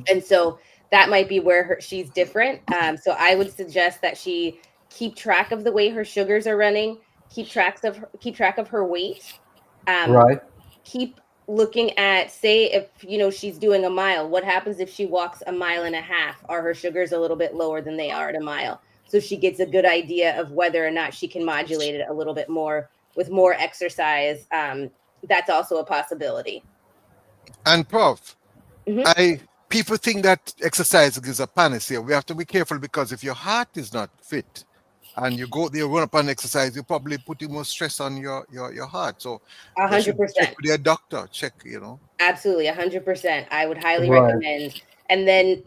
G: And so that might be where she's different. So I would suggest that she keep track of the way her sugars are running, keep track of her weight.
A: Right.
G: Keep looking at, say, if she's doing a mile, what happens if she walks a mile and a half? Are her sugars a little bit lower than they are at a mile? So she gets a good idea of whether or not she can modulate it a little bit more with more exercise. That's also a possibility.
H: And Prof, people think that exercise is a panacea. We have to be careful because if your heart is not fit and you go there, run up and exercise, you're probably putting more stress on your heart. So
G: 100%.
H: check with your doctor. Check,
G: Absolutely, 100%. I would highly
A: Right.
G: recommend. And then,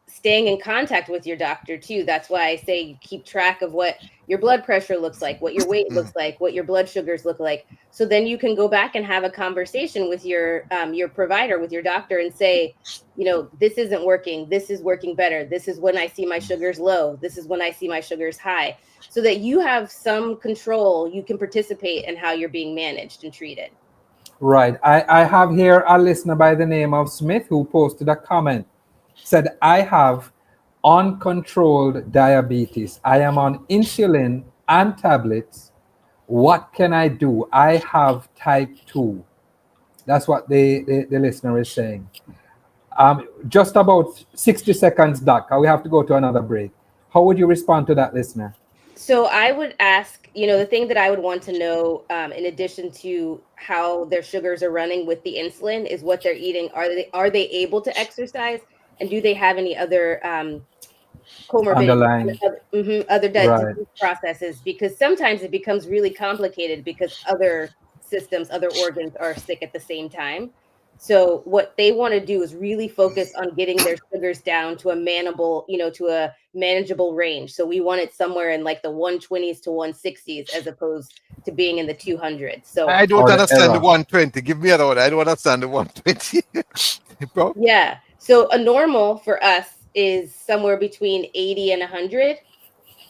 G: staying in contact with your doctor too. That's why I say you keep track of what your blood pressure looks like, what your weight looks like, what your blood sugars look like. So then you can go back and have a conversation with your provider, with your doctor, and say, this isn't working. This is working better. This is when I see my sugars low. This is when I see my sugars high. So that you have some control, you can participate in how you're being managed and treated.
A: Right. I have here a listener by the name of Smith who posted a comment. Said, I have uncontrolled diabetes. I am on insulin and tablets. What can I do? I have type 2. That's what the listener is saying. Just about 60 seconds, Doc. We have to go to another break. How would you respond to that listener?
G: So I would ask, the thing that I would want to know, in addition to how their sugars are running with the insulin, is what they're eating. Are they able to exercise, and do they have any other comorbidities,
A: Underlying.
G: other
A: Right.
G: disease processes? Because sometimes it becomes really complicated because other systems, other organs are sick at the same time. So what they want to do is really focus on getting their sugars down to a manageable range. So we want it somewhere in like the 120s to 160s as opposed to being in the 200s. So
H: I don't understand the 120. Give me another one. I don't understand the 120. Bro?
G: Yeah. So a normal for us is somewhere between 80 and 100.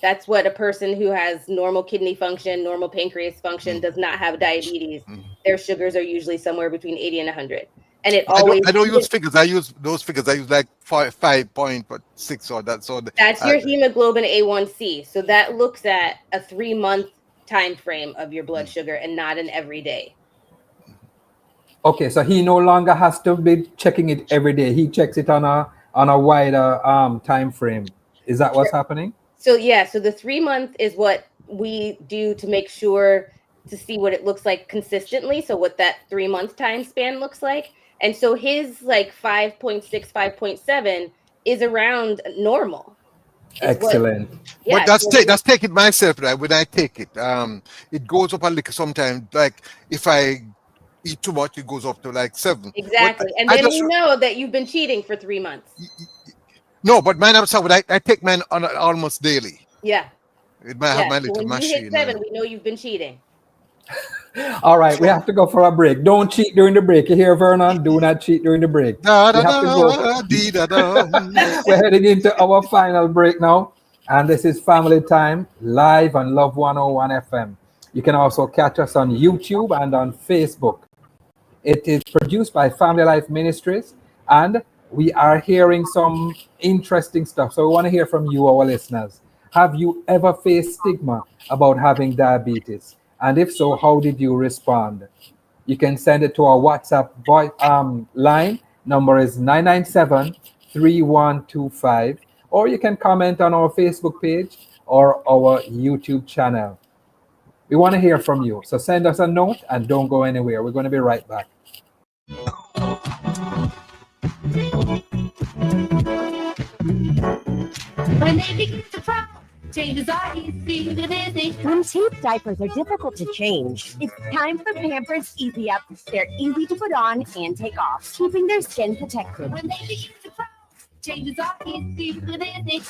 G: That's what a person who has normal kidney function, normal pancreas function, does not have diabetes. Their sugars are usually somewhere between 80 and 100. And it always
H: I don't use figures. I use those figures. I use like 5.6 or that. So
G: that's your hemoglobin A1C. So that looks at a 3-month time frame of your blood sugar and not an everyday.
A: Okay, so he no longer has to be checking it every day. He checks it on a wider time frame. Is that what's happening?
G: So yeah, so the 3-month is what we do to make sure to see what it looks like consistently. So what that 3-month time span looks like. And so his like 5.6, 5.7 is around normal.
A: Excellent.
H: But that's take it myself, right? When I take it, it goes up a little sometimes. Like if I eat too much, it goes up to like 7.
G: Exactly. And then you know that you've been cheating for 3 months.
H: No, but mine have something. I take mine on almost daily.
G: Yeah.
H: It might have my
G: So
H: little
G: when
H: machine.
G: you hit 7, we know you've been cheating.
A: All right, we have to go for a break. Don't cheat during the break. You hear, Vernon? Do not cheat during the break. We have to go. We're heading into our final break now. And this is Family Time, live on Love 101 FM. You can also catch us on YouTube and on Facebook. It is produced by Family Life Ministries, and we are hearing some interesting stuff. So we want to hear from you, our listeners. Have you ever faced stigma about having diabetes? And if so, how did you respond? You can send it to our WhatsApp line. Number is 997-3125. Or you can comment on our Facebook page or our YouTube channel. We want to hear from you. So send us a note and don't go anywhere. We're going to be right back.
J: When they begin to frown, changes are easy to visit. When cheap diapers are difficult to change, it's time for Pampers Easy Up. They're easy to put on and take off, keeping their skin protected. When they begin to frown, changes are easy to visit.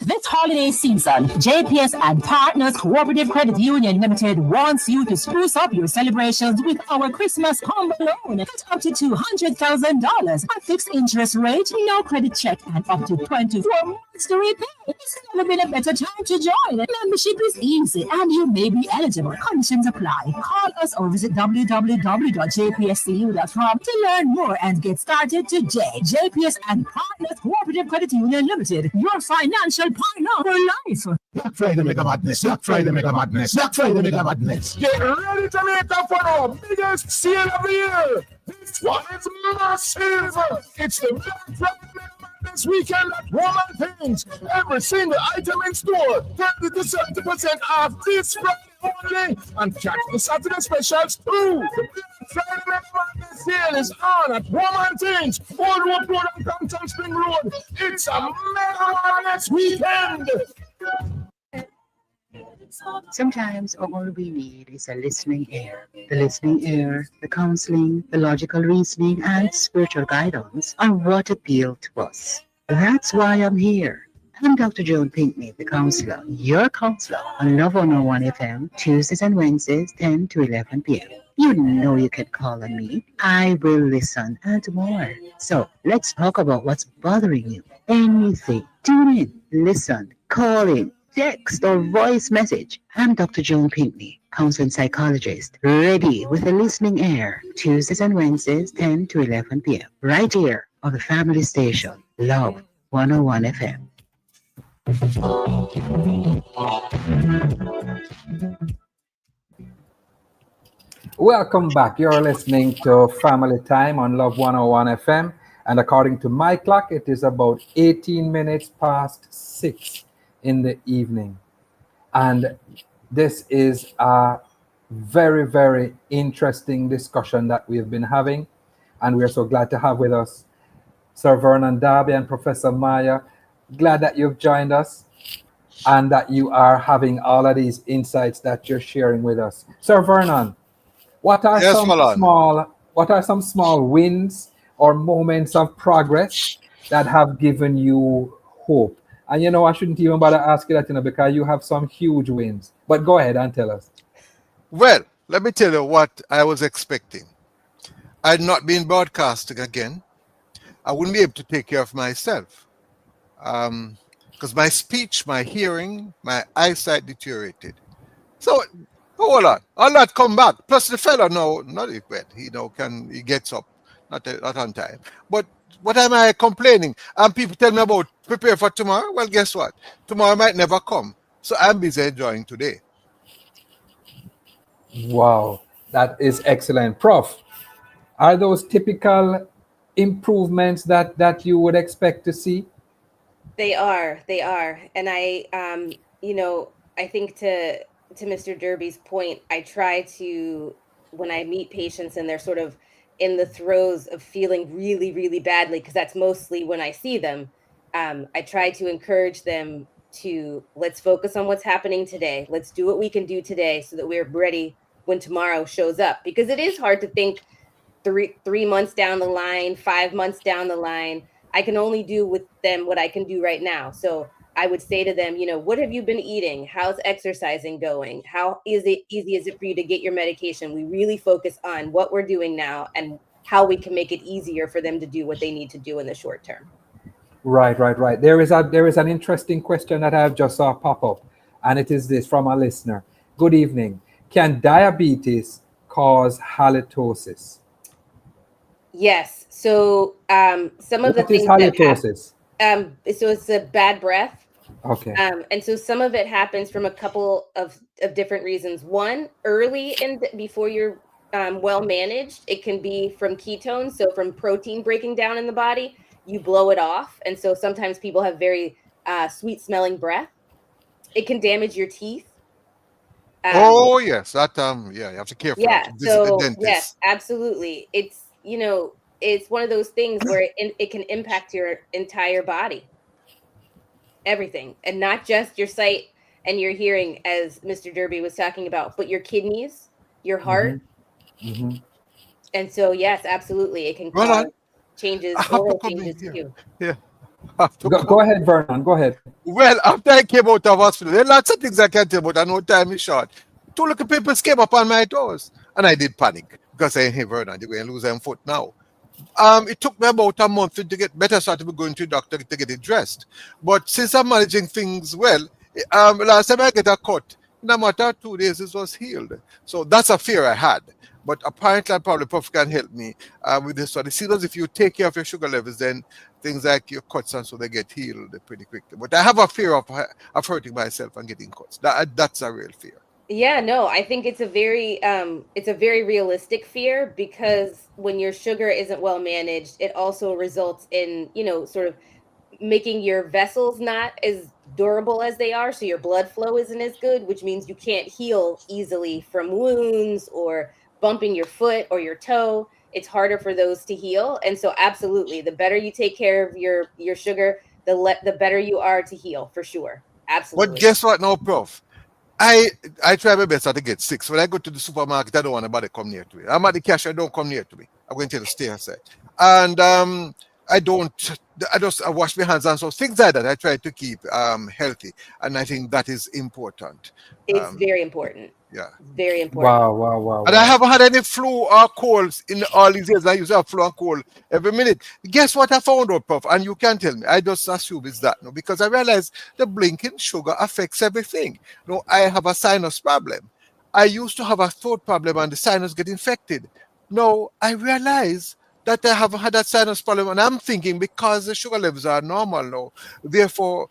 P: This holiday season, JPS and Partners Cooperative Credit Union Limited wants you to spruce up your celebrations with our Christmas combo loan at up to $200,000 at fixed interest rate, no credit check, and up to 24 months to repay. It's never been a better time to join. Membership is easy and you may be eligible. Conditions apply. Call us or visit www.jpscu.com to learn more and get started today. JPS and Partners Cooperative Credit Union Limited, your financial partner for life.
O: Black Friday Mega Madness, Black Friday Mega Madness, Black Friday Mega Madness. Get ready to make up for our biggest sale of the year. This one is massive. It's the Black Friday Mega Madness weekend at Woman Things. Every single item in store, 30 to 70% off this Friday only. And catch the Saturday specials too. The Black Friday Mega Madness sale is on at Woman Things, Old Road Road and Compton Spring Road. It's a Mega Madness weekend.
T: Sometimes all we need is a listening ear. The listening ear, the counseling, the logical reasoning, and spiritual guidance are what appeal to us. That's why I'm here. I'm Dr. Joan Pinkney, the counselor, your counselor on Love 101 FM, Tuesdays and Wednesdays, 10 to 11 p.m. You know you can call on me. I will listen and more. So let's talk about what's bothering you. Anything. Tune in, listen, call in, text or voice message. I'm Dr. Joan Pinkney, counseling psychologist, ready with a listening ear. Tuesdays and Wednesdays, 10 to 11 p.m. Right here on the family station, Love 101 FM.
A: Welcome back. You're listening to Family Time on Love 101 FM. And according to my clock, it is about 18 minutes past 6 in the evening. And this is a very, very interesting discussion that we've been having. And we're so glad to have with us Sir Vernon Darby and Professor Maya. Glad that you've joined us and that you are having all of these insights that you're sharing with us. Sir Vernon, what are
H: Yes,
A: some
H: Malon.
A: small wins or moments of progress that have given you hope? And I shouldn't even bother ask you that, because you have some huge wins. But go ahead and tell us.
H: Well, let me tell you what I was expecting. I'd not been broadcasting again. I wouldn't be able to take care of myself. Because my speech, my hearing, my eyesight deteriorated. So, hold on. I'll not come back. Plus, the fellow he gets up, not on time. But what am I complaining? And people tell me about prepare for tomorrow. Well, guess what? Tomorrow might never come. So I'm busy enjoying today.
A: Wow, that is excellent. Prof, are those typical improvements that you would expect to see?
G: They are, and I, I think to Mr. Derby's point, I try to, when I meet patients and they're sort of in the throes of feeling really, really badly, because that's mostly when I see them, I try to encourage them to let's focus on what's happening today. Let's do what we can do today so that we're ready when tomorrow shows up, because it is hard to think three months down the line, 5 months down the line. I can only do with them what I can do right now. So I would say to them, what have you been eating? How's exercising going? How easy is it for you to get your medication? We really focus on what we're doing now and how we can make it easier for them to do what they need to do in the short term.
A: Right. There is an interesting question that I've just saw pop up, and it is this from a listener. Good evening. Can diabetes cause halitosis?
G: Yes. So some of the things
A: halitosis?
G: So it's a bad breath.
A: Okay.
G: And so some of it happens from a couple of different reasons. One, early before you're well managed, it can be from ketones, so from protein breaking down in the body. You blow it off, and so sometimes people have very sweet smelling breath. It can damage your teeth.
H: Oh yes, that you have to care for that. Visit the dentist.
G: Yes, absolutely. It's it's one of those things where it can impact your entire body. everything, and not just your sight and your hearing, as Mr. Derby was talking about, but your kidneys, your heart. And so, yes, absolutely, it can cause
H: Vernon, I
G: changes,
H: have to
G: oral
H: come in
G: changes
H: here.
G: too.
H: Yeah, I have to
A: Go
H: come.
A: ahead, Vernon. Go ahead.
H: Well, after I came out of hospital, there are lots of things I can tell, but I know time is short. Two little people came up on my doors, and I did panic because I hey Vernon, they're going to lose their foot now. It took me about a month to get better, so I had to be going to the doctor to get it dressed. But since I'm managing things well, last time I get a cut, in a matter of 2 days, it was healed. So that's a fear I had. But apparently, probably Prof can help me with this one. It seems if you take care of your sugar levels, then things like your cuts and so they get healed pretty quickly. But I have a fear of hurting myself and getting cuts. That's a real fear.
G: Yeah, no, I think it's a very realistic fear, because when your sugar isn't well managed, it also results in, sort of making your vessels not as durable as they are, so your blood flow isn't as good, which means you can't heal easily from wounds or bumping your foot or your toe. It's harder for those to heal. And so absolutely, the better you take care of your sugar, the better you are to heal, for sure.
H: But
G: Absolutely.
H: guess what now, Prof? I try my best not to get sick. So when I go to the supermarket, I don't want anybody to come near to me. I'm at the cashier, don't come near to me. I'm going to tell you to stay aside. And I don't I wash my hands, and so things like that I try to keep healthy. And I think that is important.
G: It's very important.
H: Yeah.
G: Very important.
A: Wow.
H: And I haven't had any flu or colds in all these years. I used to have flu and cold every minute. Guess what I found out, Prof? And you can tell me. I just assume it's that, no, because I realized the blinking sugar affects everything. No, I have a sinus problem. I used to have a throat problem and the sinus get infected. No, I realize that I haven't had that sinus problem, and I'm thinking because the sugar levels are normal now. Therefore,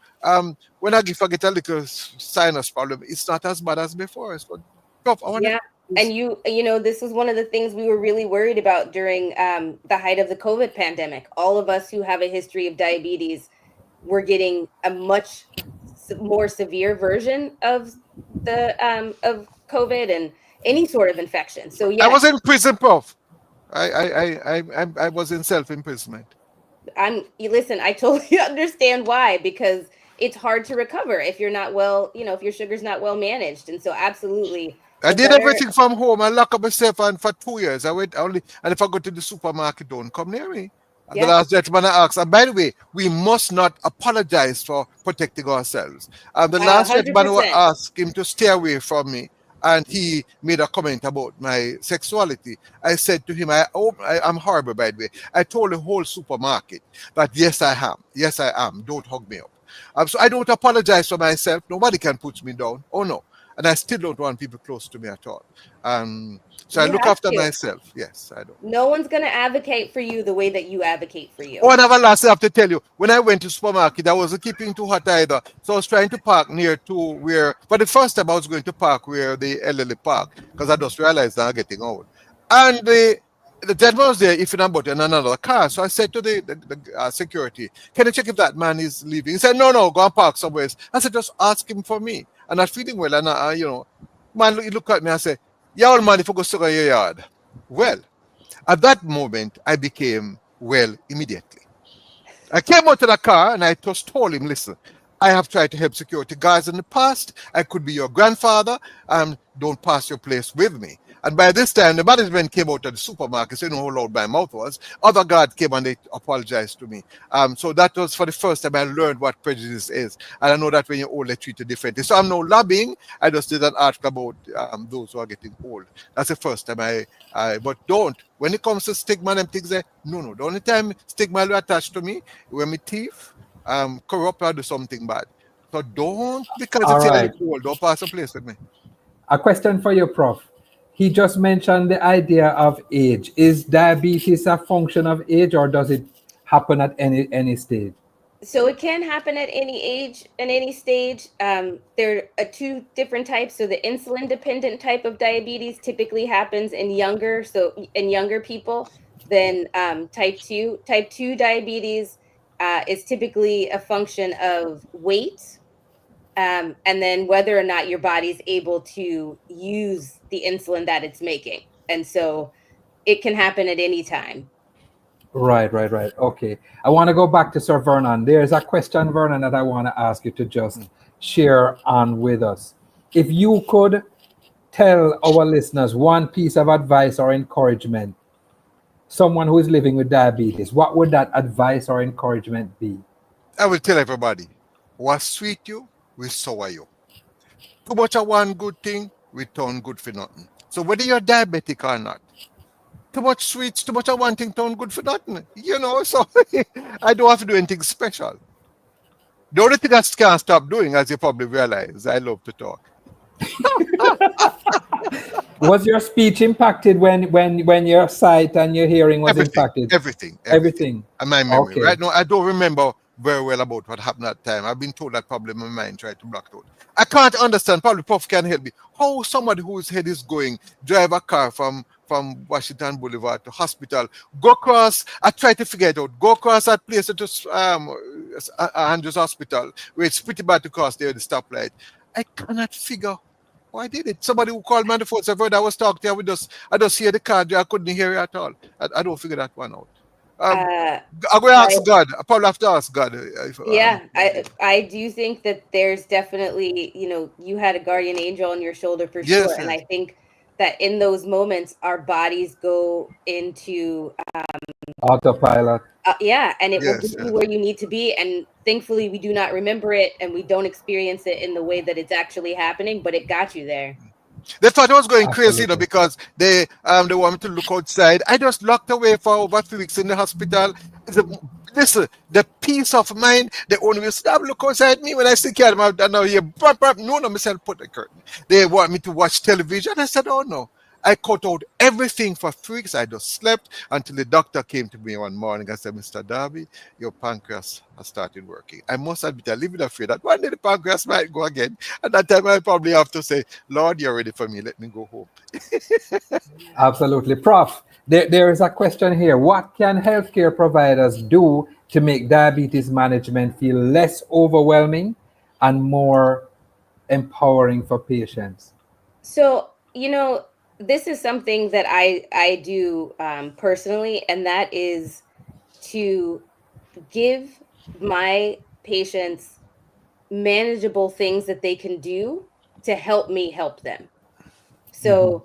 H: when I get a little sinus problem, it's not as bad as before. So, Prof, I want
G: Yeah. And this was one of the things we were really worried about during the height of the COVID pandemic. All of us who have a history of diabetes were getting a much more severe version of the of COVID and any sort of infection. So
H: I
G: yes,
H: was in prison, Prof. I was in self imprisonment.
G: you listen, I totally understand why, because it's hard to recover if you're not well, if your sugar's not well managed. And so absolutely,
H: I
G: the
H: did
G: better.
H: everything from home. I lock up myself, and for 2 years I went only. And if I go to the supermarket, don't come near me. And the
G: Yeah.
H: last gentleman I asked, and by the way, we must not apologize for protecting ourselves. And the last gentleman who
G: 100%.
H: asked him to stay away from me, and he made a comment about my sexuality. I said to him, I'm horrible, by the way. I told the whole supermarket that yes, I am. Yes, I am. Don't hug me up. So I don't apologize for myself. Nobody can put me down. Oh no. And I still don't want people close to me at all. So I
G: You
H: look
G: have
H: after
G: to.
H: myself. Yes, I do.
G: No one's going to advocate for you the way that you advocate for you.
H: Oh, another last thing I have to tell you. When I went to supermarket, I wasn't keeping too hot either. So I was trying to park near to where, for the first time I was going to park where the elderly park, because I just realized that I'm getting old. And the gentleman was there if I'm about in another car. So I said to the security, can you check if that man is leaving? He said, no, go and park somewhere else. I said, just ask him for me. And not feeling well. And man, he looked at me and said, yeah, old man, if you go to your yard. Well, at that moment, I became well immediately. I came out of the car and I just told him, listen, I have tried to help security guards in the past. I could be your grandfather. Don't pass your place with me. And by this time, the management came out of the supermarket, so you know how loud my mouth was. Other guards came and they apologized to me. So that was for the first time I learned what prejudice is. And I know that when you're old, they treat you differently. So I'm now lobbying. I just did an article about those who are getting old. That's the first time but don't. When it comes to stigma and things, no. The only time stigma will attach to me, when my teeth corrupt or do something bad. So don't, because
A: All
H: it's a
A: right.
H: little old, don't pass a place with me.
A: A question for you, Prof. He just mentioned the idea of age. Is diabetes a function of age, or does it happen at any stage?
G: So it can happen at any age and any stage. There are two different types. So the insulin dependent type of diabetes typically happens in younger people than type 2. Type 2 diabetes is typically a function of weight, and then whether or not your body's able to use the insulin that it's making. And so it can happen at any time.
A: Right. Okay. I want to go back to Sir Vernon. There's a question, Vernon, that I want to ask you to just share on with us. If you could tell our listeners one piece of advice or encouragement, someone who is living with diabetes, what would that advice or encouragement be?
H: I will tell everybody, what sweet you will sour you. Too much of one good thing will turn good for nothing. So whether you're diabetic or not, too much sweets, too much of one thing turn good for nothing. So I don't have to do anything special. The only thing I can't stop doing, as you probably realize, I love to talk.
A: Was your speech impacted when your sight and your hearing was impacted?
H: Everything. And my memory.
A: Okay.
H: Right now, I don't remember very well about what happened at that time. I've been told that probably my mind tried to block it out. I can't understand. Probably Prof can help me. How somebody whose head is going, drive a car from Washington Boulevard to hospital, go across, I try to figure it out, go across that place to Andrews Hospital, where it's pretty bad to cross there, the stoplight. I cannot figure why did it. Somebody who called me on the phone said, I was talking to you, I just hear the car, I couldn't hear it at all. I don't figure that one out. I'm going to ask God. I probably have to ask God.
G: I do think that there's definitely, you had a guardian angel on your shoulder for sure.
H: Yes.
G: And I think that in those moments, our bodies go into
A: autopilot.
G: And it will get you where you need to be. And thankfully, we do not remember it and we don't experience it in the way that it's actually happening, but it got you there.
H: They thought I was going crazy, because they want me to look outside. I just locked away for over 3 weeks in the hospital. Listen, the peace of mind, they only will stop look outside me when I see them. I know you no, myself put the curtain. They want me to watch television. I said, oh no. I cut out everything for 3 weeks. I just slept until the doctor came to me one morning and said, Mr. Darby, your pancreas has started working. I must admit, I live in a fear that one day the pancreas might go again. At that time, I probably have to say, Lord, you're ready for me. Let me go home.
A: Absolutely. Prof, there is a question here. What can healthcare providers do to make diabetes management feel less overwhelming and more empowering for patients?
G: So, this is something that I do personally, and that is to give my patients manageable things that they can do to help me help them. So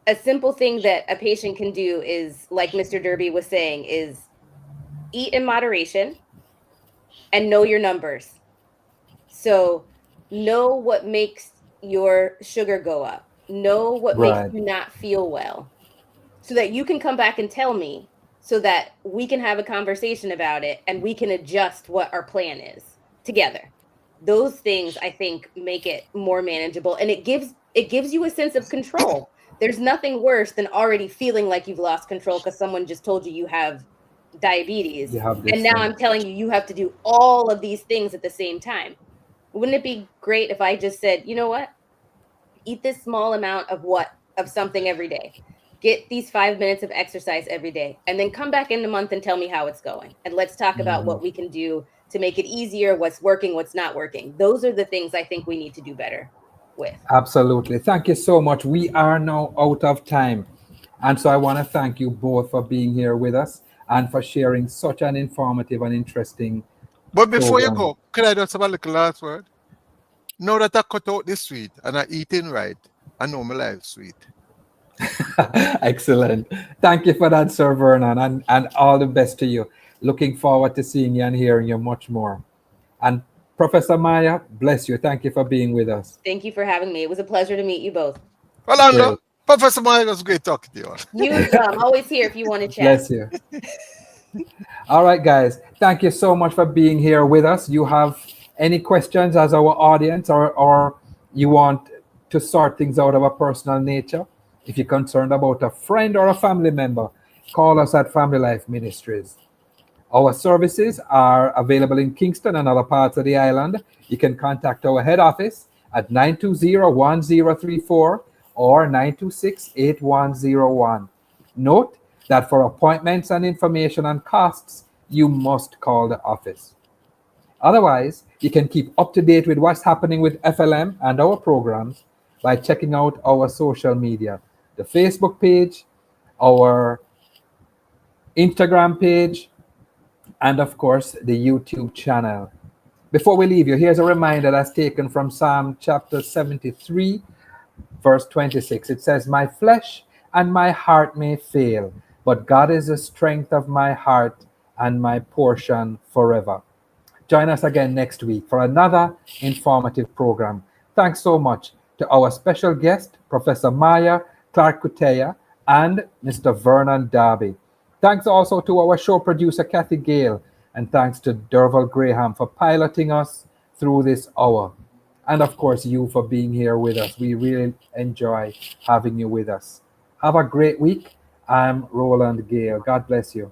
G: a simple thing that a patient can do is, like Mr. Derby was saying, is eat in moderation and know your numbers. So know what makes your sugar go up. Know what makes you not feel well, so that you can come back and tell me, so that we can have a conversation about it and we can adjust what our plan is together. Those things, I think, make it more manageable, and it gives you a sense of control. There's nothing worse than already feeling like you've lost control because someone just told you have diabetes. And now I'm telling you have to do all of these things at the same time. Wouldn't it be great if I just said, you know what? Eat this small amount of something every day. Get these 5 minutes of exercise every day, and then come back in a month and tell me how it's going. And let's talk about what we can do to make it easier, what's working, what's not working. Those are the things I think we need to do better with.
A: Absolutely. Thank you so much. We are now out of time. And so I want to thank you both for being here with us and for sharing such an informative and interesting
H: But before
A: program.
H: you go, could I just have a little last word? Now that I cut out the sweet and I eating right, I know my life sweet.
A: Excellent. Thank you for that, Sir Vernon, and all the best to you. Looking forward to seeing you and hearing you much more. And Professor Maya, bless you. Thank you for being with us.
G: Thank you for having me. It was a pleasure to meet you both.
H: Well, Professor Maya, it was great talking to you.
G: I'm always here if you want to chat.
A: Bless you. All right, guys. Thank you so much for being here with us. You have any questions as our audience, or you want to sort things out of a personal nature? If you're concerned about a friend or a family member, call us at Family Life Ministries. Our services are available in Kingston and other parts of the island. You can contact our head office at 920-1034 or 926-8101. Note that for appointments and information on costs, you must call the office. Otherwise, you can keep up to date with what's happening with FLM and our programs by checking out our social media, the Facebook page, our Instagram page, and of course the YouTube channel. Before we leave you, here's a reminder that's taken from Psalm chapter 73, verse 26. It says, "My flesh and my heart may fail, but God is the strength of my heart and my portion forever." Join us again next week for another informative program. Thanks so much to our special guest, Professor Maya Clark Kuteya and Mr. Vernon Darby. Thanks also to our show producer, Kathy Gale, and thanks to Derval Graham for piloting us through this hour. And of course, you for being here with us. We really enjoy having you with us. Have a great week. I'm Roland Gale. God bless you.